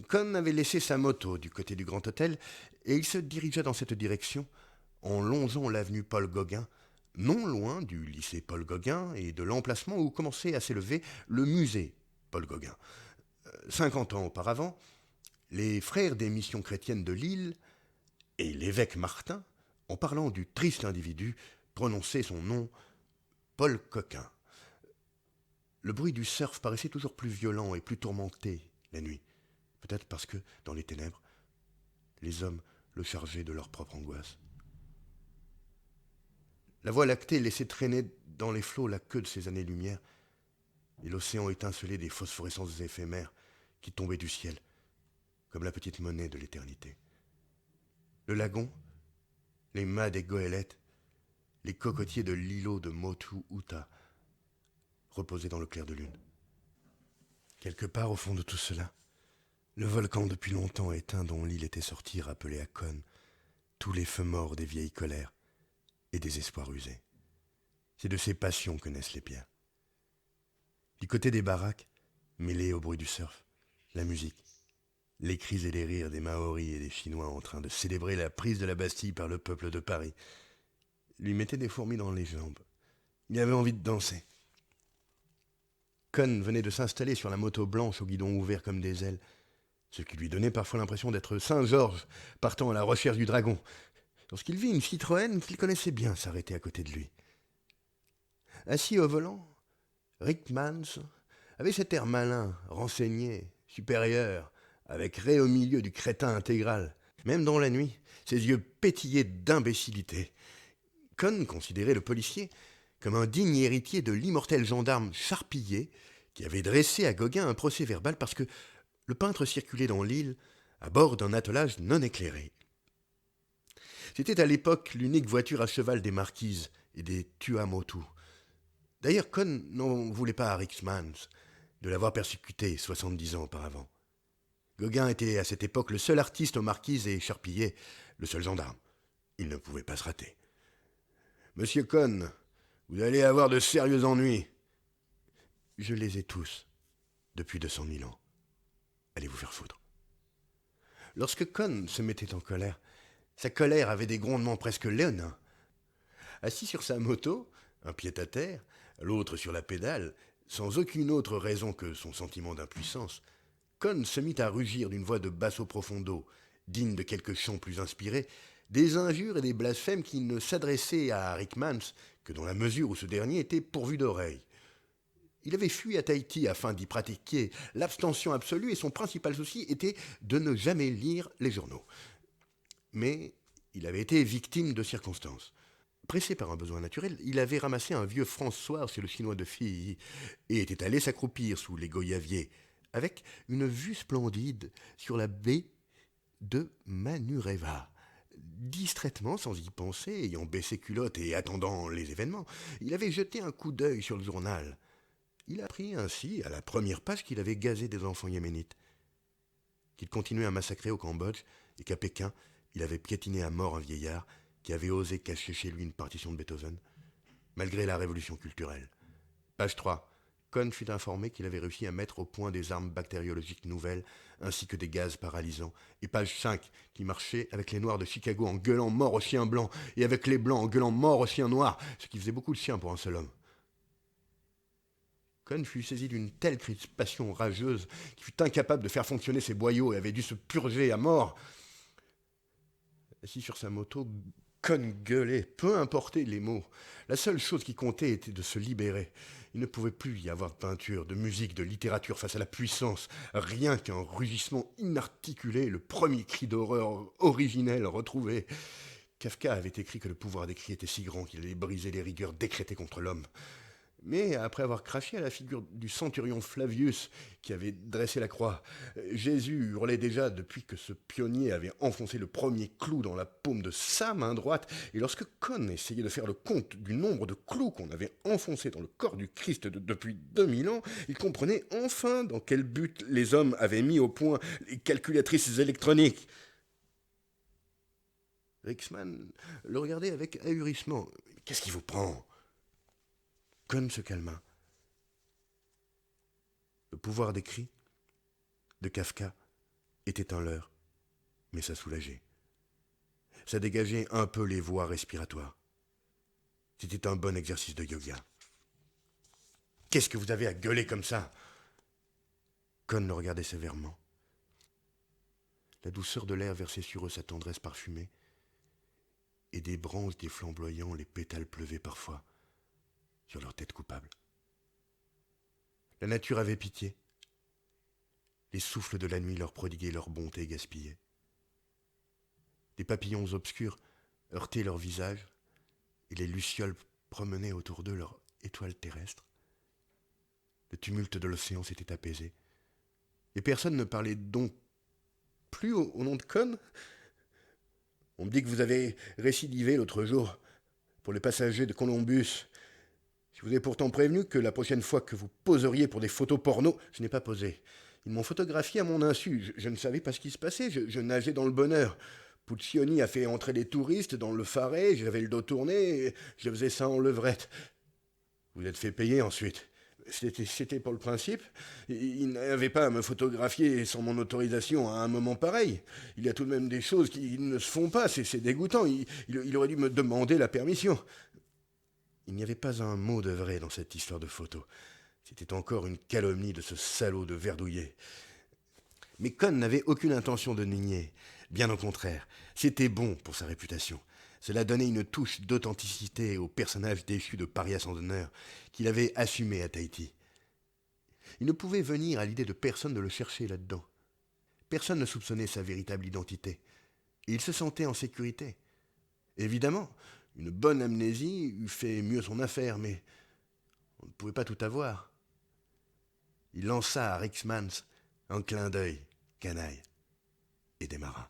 Cohn avait laissé sa moto du côté du Grand Hôtel et il se dirigea dans cette direction en longeant l'avenue Paul Gauguin, non loin du lycée Paul Gauguin et de l'emplacement où commençait à s'élever le musée Paul Gauguin. 50 ans auparavant, les frères des missions chrétiennes de Lille et l'évêque Martin, en parlant du triste individu, prononçaient son nom Paul Coquin. Le bruit du surf paraissait toujours plus violent et plus tourmenté la nuit. Peut-être parce que, dans les ténèbres, les hommes le chargeaient de leur propre angoisse. La voie lactée laissait traîner dans les flots la queue de ses années-lumière, et l'océan étincelait des phosphorescences éphémères qui tombaient du ciel, comme la petite monnaie de l'éternité. Le lagon, les mâts des goélettes, les cocotiers de l'îlot de Motu Uta reposaient dans le clair de lune. Quelque part au fond de tout cela, le volcan depuis longtemps éteint dont l'île était sortie rappelait à Cohn tous les feux morts des vieilles colères et des espoirs usés. C'est de ces passions que naissent les pierres. Du côté des baraques, mêlés au bruit du surf, la musique, les cris et les rires des Maoris et des Chinois en train de célébrer la prise de la Bastille par le peuple de Paris, lui mettaient des fourmis dans les jambes. Il avait envie de danser. Cohn venait de s'installer sur la moto blanche au guidon ouvert comme des ailes, ce qui lui donnait parfois l'impression d'être Saint-Georges partant à la recherche du dragon, lorsqu'il vit une Citroën qu'il connaissait bien s'arrêter à côté de lui. Assis au volant, Rick Mans avait cet air malin, renseigné, supérieur, avec Ray au milieu du crétin intégral. Même dans la nuit, ses yeux pétillaient d'imbécilité. Cohn considérait le policier comme un digne héritier de l'immortel gendarme Charpillier qui avait dressé à Gauguin un procès-verbal parce que le peintre circulait dans l'île à bord d'un attelage non éclairé. C'était à l'époque l'unique voiture à cheval des marquises et des Tuamotu. D'ailleurs, Cohn n'en voulait pas à Ricksmans de l'avoir persécuté 70 ans auparavant. Gauguin était à cette époque le seul artiste aux marquises et Charpillier le seul gendarme. Il ne pouvait pas se rater. « Monsieur Cohn, vous allez avoir de sérieux ennuis. »« Je les ai tous, depuis 200 000 ans. Allez vous faire foutre. » Lorsque Cohn se mettait en colère, sa colère avait des grondements presque léonins. Assis sur sa moto, un pied à terre, l'autre sur la pédale, sans aucune autre raison que son sentiment d'impuissance, Cohn se mit à rugir d'une voix de basso profondo, digne de quelque chant plus inspiré, des injures et des blasphèmes qui ne s'adressaient à Rick Mans que dans la mesure où ce dernier était pourvu d'oreilles. Il avait fui à Tahiti afin d'y pratiquer l'abstention absolue et son principal souci était de ne jamais lire les journaux. Mais il avait été victime de circonstances. Pressé par un besoin naturel, il avait ramassé un vieux François chez le Chinois de Filly et était allé s'accroupir sous les goyaviers, avec une vue splendide sur la baie de Manureva. Distraitement, sans y penser, ayant baissé culotte et attendant les événements, il avait jeté un coup d'œil sur le journal. Il apprit ainsi, à la première page, qu'il avait gazé des enfants yéménites, qu'il continuait à massacrer au Cambodge et qu'à Pékin, il avait piétiné à mort un vieillard qui avait osé cacher chez lui une partition de Beethoven, malgré la révolution culturelle. Page 3. Cohn fut informé qu'il avait réussi à mettre au point des armes bactériologiques nouvelles, ainsi que des gaz paralysants. Et page 5, qui marchait avec les Noirs de Chicago en gueulant mort aux chiens blancs, et avec les Blancs en gueulant mort aux chiens noirs, ce qui faisait beaucoup de chiens pour un seul homme. Cohn fut saisi d'une telle crispation rageuse qu'il fut incapable de faire fonctionner ses boyaux et avait dû se purger à mort. Assis sur sa moto, Cohn gueulait, peu importaient les mots. La seule chose qui comptait était de se libérer. Il ne pouvait plus y avoir de peinture, de musique, de littérature face à la puissance. Rien qu'un rugissement inarticulé, le premier cri d'horreur originel retrouvé. Kafka avait écrit que le pouvoir des cris était si grand qu'il allait briser les rigueurs décrétées contre l'homme. Mais après avoir craché à la figure du centurion Flavius qui avait dressé la croix, Jésus hurlait déjà depuis que ce pionnier avait enfoncé le premier clou dans la paume de sa main droite, et lorsque Cohn essayait de faire le compte du nombre de clous qu'on avait enfoncés dans le corps du Christ depuis 2000 ans, il comprenait enfin dans quel but les hommes avaient mis au point les calculatrices électroniques. Ricksman le regardait avec ahurissement. « Qu'est-ce qui vous prend ?» Cohn se calma. Le pouvoir des cris, de Kafka, était un leurre, mais ça soulageait. Ça dégageait un peu les voies respiratoires. C'était un bon exercice de yoga. Qu'est-ce que vous avez à gueuler comme ça? Con le regardait sévèrement. La douceur de l'air versait sur eux sa tendresse parfumée, et des branches des flamboyants, les pétales pleuvaient parfois sur leur tête coupable. La nature avait pitié. Les souffles de la nuit leur prodiguaient leur bonté gaspillée. Des papillons obscurs heurtaient leurs visages, et les lucioles promenaient autour d'eux leurs étoiles terrestres. Le tumulte de l'océan s'était apaisé. Et personne ne parlait donc plus au nom de Con. On me dit que vous avez récidivé l'autre jour pour les passagers de Columbus. Je vous ai pourtant prévenu que la prochaine fois que vous poseriez pour des photos porno, je n'ai pas posé. Ils m'ont photographié à mon insu. Je ne savais pas ce qui se passait. Je nageais dans le bonheur. Puccioni a fait entrer des touristes dans le Faré. J'avais le dos tourné. Et je faisais ça en levrette. Vous êtes fait payer ensuite. C'était pour le principe. Il n'avait pas à me photographier sans mon autorisation à un moment pareil. Il y a tout de même des choses qui ne se font pas. C'est dégoûtant. Il aurait dû me demander la permission. Il n'y avait pas un mot de vrai dans cette histoire de photo. C'était encore une calomnie de ce salaud de Verdouillet. Mais Con n'avait aucune intention de nier. Bien au contraire, c'était bon pour sa réputation. Cela donnait une touche d'authenticité au personnage déchu de paria sans honneur qu'il avait assumé à Tahiti. Il ne pouvait venir à l'idée de personne de le chercher là-dedans. Personne ne soupçonnait sa véritable identité. Et il se sentait en sécurité. Évidemment, une bonne amnésie eût fait mieux son affaire, mais on ne pouvait pas tout avoir. Il lança à Riksmans un clin d'œil, canaille, et démarra.